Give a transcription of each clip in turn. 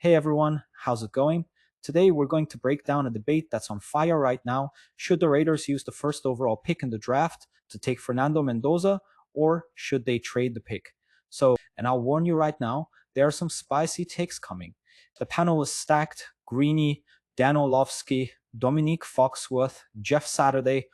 Hey everyone, how's it going? Today we're going to break down a debate that's on fire right now. Should the Raiders use the first overall pick in the draft to take Fernando Mendoza, or should they trade the pick? And I'll warn you right now, there are some spicy takes coming. The panel is stacked. Greeny, Dan Orlovsky, Dominique Foxworth, Jeff Saturday,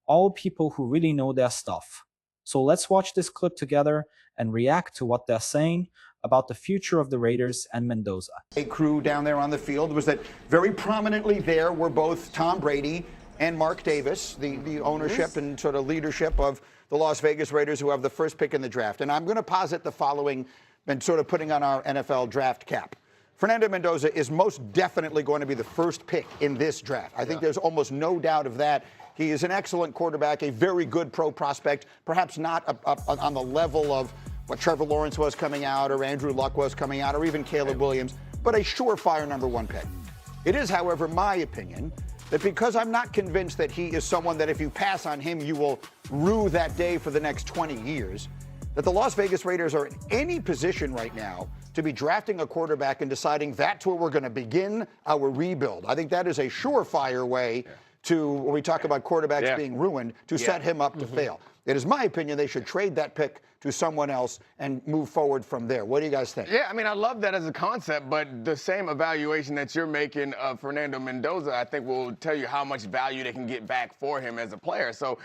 all people who really know their stuff. So let's watch this clip together and react to what they're saying about the future of the Raiders and Mendoza. A crew down there on the field was that very prominently there were both Tom Brady and Mark Davis, the ownership and sort of leadership of the Las Vegas Raiders, who have the first pick in the draft. And I'm going to posit the following and sort of putting on our NFL draft cap. Fernando Mendoza is most definitely going to be the first pick in this draft. I think there's almost no doubt of that. He is an excellent quarterback, a very good pro prospect, perhaps not up on the level of what Trevor Lawrence was coming out or Andrew Luck was coming out or even Caleb Williams, but a surefire number one pick. It is, however, my opinion that because I'm not convinced that he is someone that if you pass on him, you will rue that day for the next 20 years, that the Las Vegas Raiders are in any position right now to be drafting a quarterback and deciding that's where we're going to begin our rebuild. I think that is a surefire way to, when we talk about quarterbacks being ruined, to set him up to fail. It is my opinion they should trade that pick to someone else and move forward from there. What do you guys think? Yeah, I mean, I love that as a concept, but the same evaluation that you're making of Fernando Mendoza, I think will tell you how much value they can get back for him as a player. So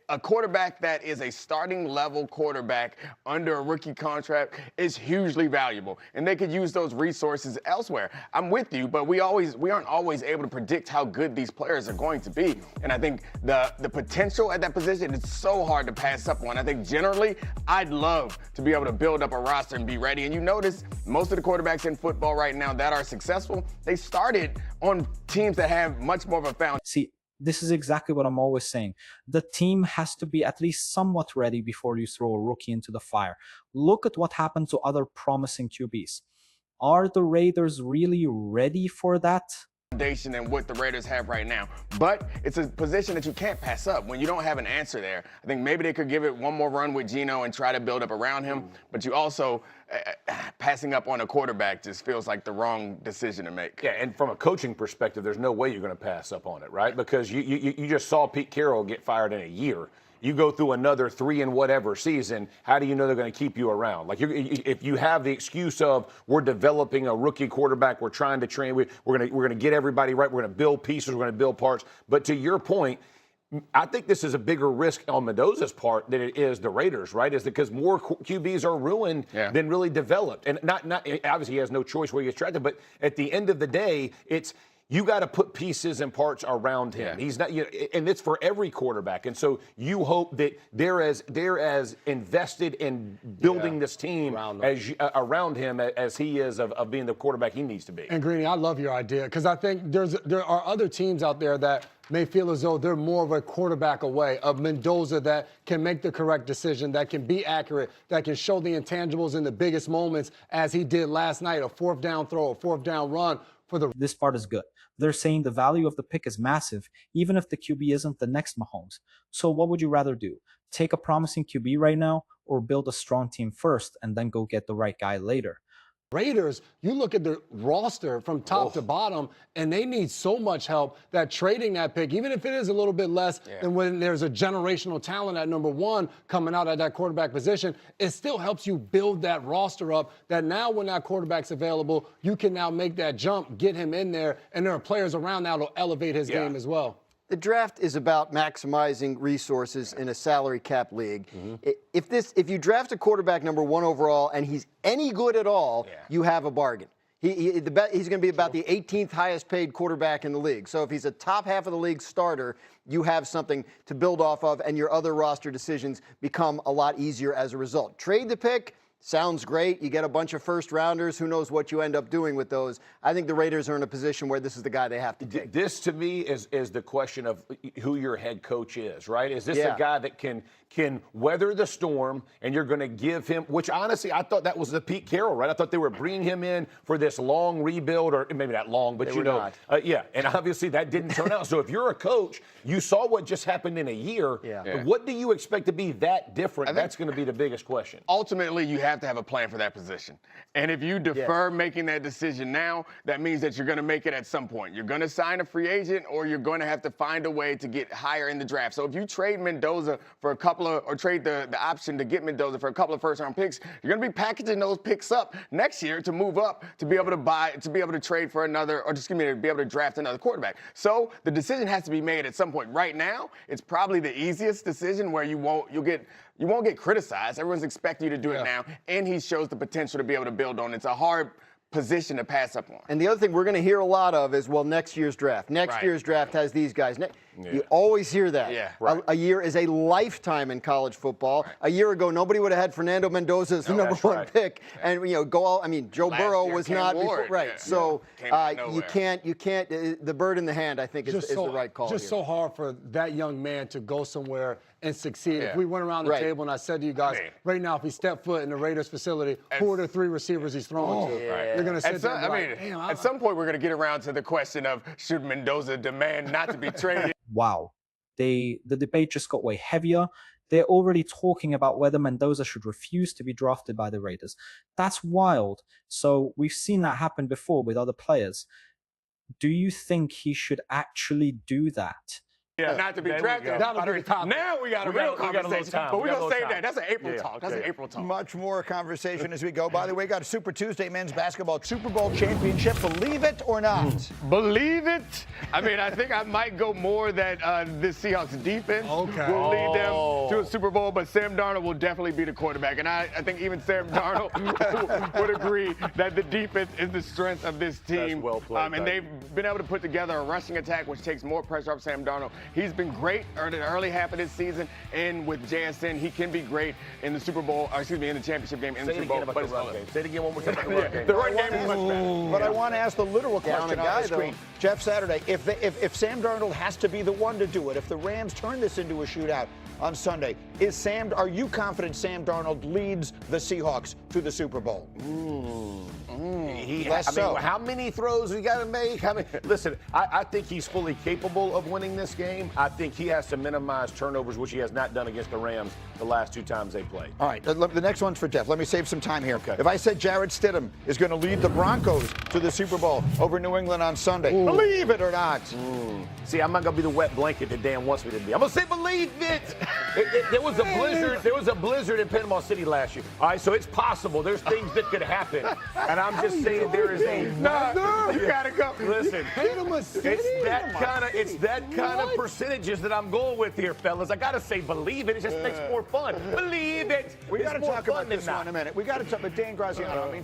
a quarterback that is a starting level quarterback under a rookie contract is hugely valuable, and they could use those resources elsewhere. I'm with you, but we aren't always able to predict how good these players are going to be. And I think the potential at that position is so hard to pass up on. I think generally, I'd love to be able to build up a roster and be ready. And you notice most of the quarterbacks in football right now that are successful, they started on teams that have much more of a foundation. See, this is exactly what I'm always saying. The team has to be at least somewhat ready before you throw a rookie into the fire. Look at what happened to other promising QBs. Are the Raiders really ready for that? And what the Raiders have right now, but it's a position that you can't pass up when you don't have an answer there. I think maybe they could give it one more run with Geno and try to build up around him, but you also passing up on a quarterback just feels like the wrong decision to make. Yeah, and from a coaching perspective, there's no way you're going to pass up on it, right? Because you just saw Pete Carroll get fired in a year. You go through another 3 and whatever season, how do you know they're going to keep you around? Like, if you have the excuse of we're developing a rookie quarterback, we're trying to train, we're going to get everybody right, we're going to build pieces, we're going to build parts. But to your point, I think this is a bigger risk on Mendoza's part than it is the Raiders, right? Is because more QBs are ruined than really developed, and not obviously he has no choice where he gets drafted. But at the end of the day, it's you got to put pieces and parts around him. He's not, and it's for every quarterback. And so you hope that they're as invested in building this team around him as he is of being the quarterback he needs to be. And Greeny, I love your idea because I think there are other teams out there that may feel as though they're more of a quarterback away of Mendoza that can make the correct decision, that can be accurate, that can show the intangibles in the biggest moments as he did last night, a fourth down throw, a fourth down run. This part is good. They're saying the value of the pick is massive, even if the QB isn't the next Mahomes. So what would you rather do? Take a promising QB right now, or build a strong team first and then go get the right guy later? Raiders, you look at the roster from top to bottom, and they need so much help that trading that pick, even if it is a little bit less than when there's a generational talent at number one coming out at that quarterback position, it still helps you build that roster up that now when that quarterback's available, you can now make that jump, get him in there, and there are players around now to elevate his game as well. The draft is about maximizing resources in a salary cap league. If you draft a quarterback number one overall and he's any good at all, you have a bargain. He's going to be about the 18th highest paid quarterback in the league. So if he's a top half of the league starter, you have something to build off of, and your other roster decisions become a lot easier as a result. Trade the pick. Sounds great. You get a bunch of first rounders. Who knows what you end up doing with those? I think the Raiders are in a position where this is the guy they have to take. This, to me, is the question of who your head coach is, right? Is this a guy that can weather the storm, and you're going to give him, which honestly, I thought that was the Pete Carroll, right? I thought they were bringing him in for this long rebuild, or maybe not long, but and obviously that didn't turn out. So if you're a coach, you saw what just happened in a year. What do you expect to be that different? That's going to be the biggest question. Ultimately, you have have to have a plan for that position. And if you defer making that decision now, that means that you're going to make it at some point. You're going to sign a free agent, or you're going to have to find a way to get higher in the draft. So if you trade Mendoza for a couple of, or trade the option to get Mendoza for a couple of first-round picks, you're going to be packaging those picks up next year to move up, to be able to buy, to be able to trade for another, or just to be able to draft another quarterback. So the decision has to be made at some point. Right now, it's probably the easiest decision where you won't get criticized. Everyone's expecting you to do it now, and he shows the potential to be able to build on it. It's a hard position to pass up on. And the other thing we're going to hear a lot of is, well, next year's draft. Next year's draft has these guys. You always hear that. Yeah. A year is a lifetime in college football. A year ago, nobody would have had Fernando Mendoza as the number one pick. And, Joe Burrow was not before. Right. So you can't, the bird in the hand, I think, is the right call. Just so hard for that young man to go somewhere and succeed. If we went around the table and I said to you guys, right now, if he stepped foot in the Raiders facility, who are the 3 receivers he's throwing to? You're going to sit there at some point, we're going to get around to the question of, should Mendoza demand not to be traded? Wow. The debate just got way heavier. They're already talking about whether Mendoza should refuse to be drafted by the Raiders. That's wild. So we've seen that happen before with other players. Do you think he should actually do that? Not to be drafted. Now we got a real conversation. But we're going to save that. That's an April talk. That's an April talk. Much more conversation as we go. By the way, got a Super Tuesday men's basketball Super Bowl championship. Believe it or not? Believe it? I mean, I think I might go more that this Seahawks defense will lead them to a Super Bowl, but Sam Darnold will definitely be the quarterback. And I think even Sam Darnold would agree that the defense is the strength of this team. That's well played, and they've been able to put together a rushing attack, which takes more pressure off Sam Darnold. He's been great in the early half of this season, and with JSN, he can be great in the Super Bowl, or excuse me, in the championship game, in the Super Bowl. Say it again one more time about the run game. The run game is much better. But I want to ask the literal question on the screen. Jeff Saturday, if Sam Darnold has to be the one to do it, if the Rams turn this into a shootout on Sunday, are you confident Sam Darnold leads the Seahawks to the Super Bowl? How many throws we got to make? Listen, I think he's fully capable of winning this game. I think he has to minimize turnovers, which he has not done against the Rams the last 2 times they played. All right, the next one's for Jeff. Let me save some time here. Okay. If I said Jarrett Stidham is going to lead the Broncos to the Super Bowl over New England on Sunday, believe it or not? See, I'm not going to be the wet blanket that Dan wants me to be. I'm going to say believe it. There was a blizzard. There was a blizzard in Panama City last year. All right, so it's possible. There's things that could happen, and I'm just saying there is a. No, you gotta go. Listen, Panama City. It's that kind of percentages that I'm going with here, fellas. I gotta say believe it. It just makes more fun. Believe it. We got to talk about this one in a minute. We got to talk about Dan Graziano. I mean,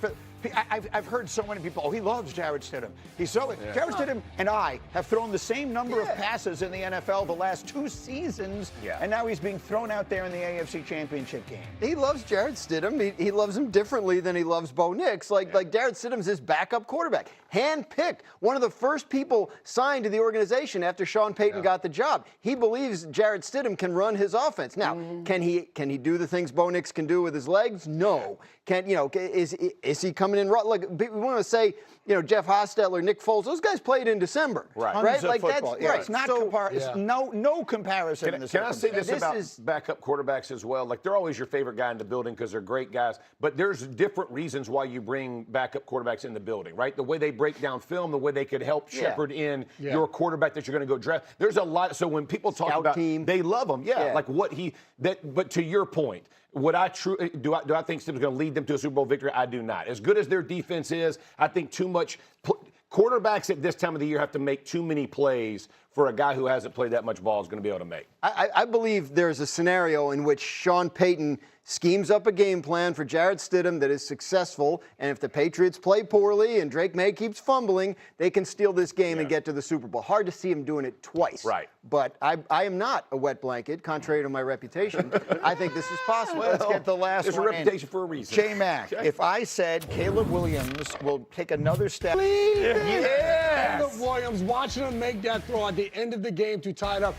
I've heard so many people. Oh, he loves Jarrett Stidham. Jarrett Stidham and I have thrown the same number of passes in the NFL the last 2 seasons, and now he's being thrown out there in the AFC Championship game. He loves Jarrett Stidham. He loves him differently than he loves Bo Nix. Like Jarrett Stidham's his backup quarterback, handpicked, one of the first people signed to the organization after Sean Payton got the job. He believes Jarrett Stidham can run his offense. Now, can he do the things Bo Nix can do with his legs? No. Is he coming in? Look, we want to say, Jeff Hostetler, Nick Foles, those guys played in December, right? Like football. That's right. It's not it's no comparison. Can I say this about backup quarterbacks as well? Like, they're always your favorite guy in the building because they're great guys, but there's different reasons why you bring backup quarterbacks in the building, right? The way they break down film, the way they could help shepherd in your quarterback that you're going to go draft. There's a lot. So when people talk about team, they love him, like what but to your point, do I think Stidham's going to lead them to a Super Bowl victory? I do not. As good as their defense is, I think too much. Quarterbacks at this time of the year have to make too many plays for a guy who hasn't played that much ball is going to be able to make. I believe there's a scenario in which Sean Payton schemes up a game plan for Jarrett Stidham that is successful, and if the Patriots play poorly and Drake May keeps fumbling, they can steal this game and get to the Super Bowl. Hard to see him doing it twice. Right. But I am not a wet blanket, contrary to my reputation. I think this is possible. Let's get the last one. There's a reputation for a reason. J-Mac, if I said Caleb Williams will take another step. Caleb Williams, watching him make that throw at the end of the game to tie it up,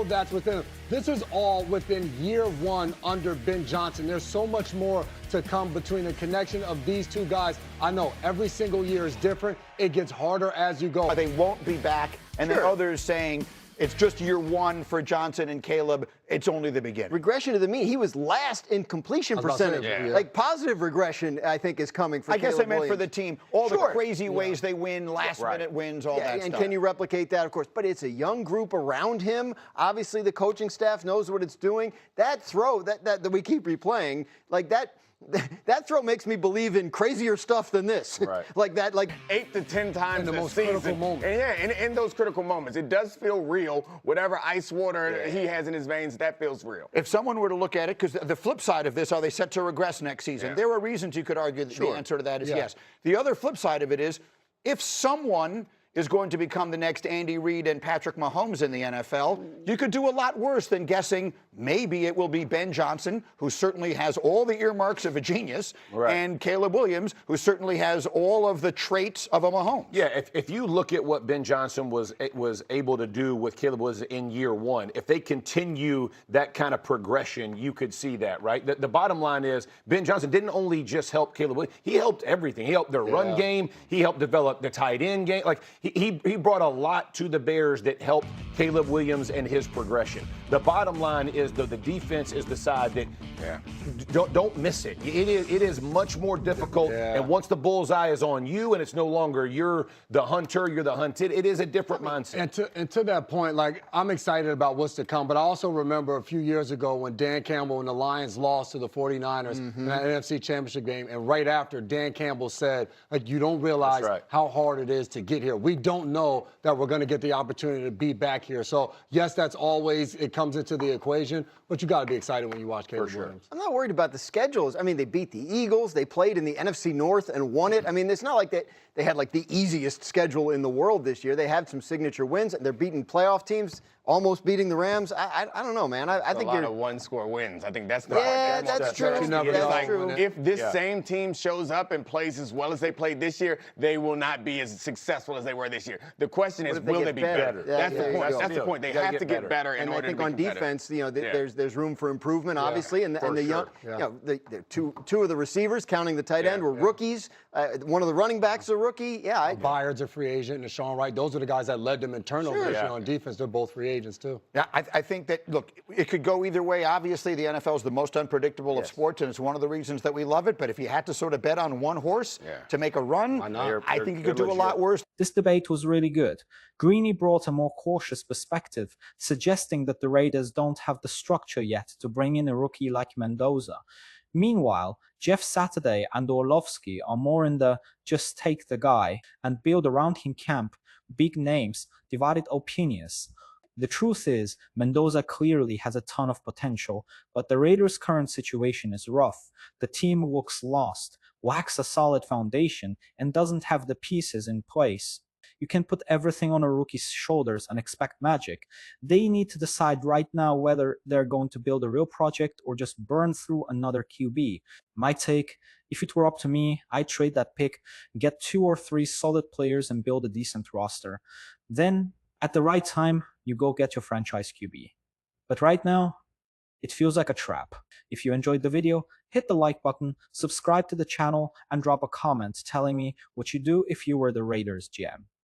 that's within him. This is all within year 1 under Ben Johnson. There's so much more to come between the connection of these 2 guys. I know every single year is different. It gets harder as you go. They won't be back, and then others saying it's just year one for Johnson and Caleb. It's only the beginning. Regression to the mean. He was last in completion percentage. Like positive regression, I think, is coming for I guess Caleb I meant Williams. for the team. All the crazy ways they win, last-minute wins, all that and stuff. can you replicate that? Of course. But it's a young group around him. Obviously, the coaching staff knows what it's doing. That throw that we keep replaying, like that throw makes me believe in crazier stuff than this. Right. Like that, like 8 to 10 times in the most season. critical moments. And yeah, in those critical moments, it does feel real. Whatever ice water he has in his veins, that feels real. If someone were to look at it, because the flip side of this, are they set to regress next season? There are reasons you could argue that the answer to that is yes. The other flip side of it is, if someone is going to become the next Andy Reid and Patrick Mahomes in the NFL, you could do a lot worse than guessing maybe it will be Ben Johnson, who certainly has all the earmarks of a genius, and Caleb Williams, who certainly has all of the traits of a Mahomes. Yeah, if you look at what Ben Johnson was able to do with Caleb Williams in year one, if they continue that kind of progression, you could see that, right? The bottom line is Ben Johnson didn't only just help Caleb Williams, he helped everything. He helped their run game, he helped develop the tight end game. Like he brought a lot to the Bears that helped Caleb Williams and his progression. The bottom line is the defense is the side that don't miss it. It is much more difficult. And once the bullseye is on you and it's no longer you're the hunter, you're the hunted, it is a different mindset. And to that point, like, I'm excited about what's to come, but I also remember a few years ago when Dan Campbell and the Lions lost to the 49ers in that NFC Championship game, and right after, Dan Campbell said, like, you don't realize how hard it is to get here. We don't know that we're going to get the opportunity to be back here. So, yes, that's always, it comes into the equation, but you got to be excited when you watch Caleb Williams. I'm not worried about the schedules. I mean, they beat the Eagles. They played in the NFC North and won it. I mean, it's not like they had like the easiest schedule in the world this year. They had some signature wins. They're beating playoff teams, almost beating the Rams. I don't know, man. I think a lot of one-score wins. I think that's the that's true. That's true. If this same team shows up and plays as well as they played this year, they will not be as successful as they were this year. The question is, will they be better? That's the point. That's the point. They have to get better in order to be competitive. And I think on defense, you know, there's room for improvement, obviously. And the young, you know, the two of the receivers, counting the tight end, were rookies. One of the running backs is a rookie. Byard's a free agent, and Sean Wright. Those are the guys that led them in turnovers this year on defense. They're both free agents too. Yeah, I think that, look, it could go either way. Obviously, the NFL is the most unpredictable of sports, and it's one of the reasons that we love it. But if you had to sort of bet on one horse to make a run, I think you could do a lot worse. This debate was really good. Greeny brought a more cautious perspective, suggesting that the Raiders don't have the structure yet to bring in a rookie like Mendoza. Meanwhile, Jeff Saturday and Orlovsky are more in the just take the guy and build around him camp, big names, divided opinions. The truth is, Mendoza clearly has a ton of potential, but the Raiders' current situation is rough. The team looks lost, lacks a solid foundation, and doesn't have the pieces in place. You can put everything on a rookie's shoulders and expect magic. They need to decide right now whether they're going to build a real project or just burn through another QB. My take, if it were up to me, I'd trade that pick, get 2 or 3 solid players and build a decent roster. Then, at the right time, you go get your franchise QB. But right now, it feels like a trap. If you enjoyed the video, hit the like button, subscribe to the channel, and drop a comment telling me what you'd do if you were the Raiders GM.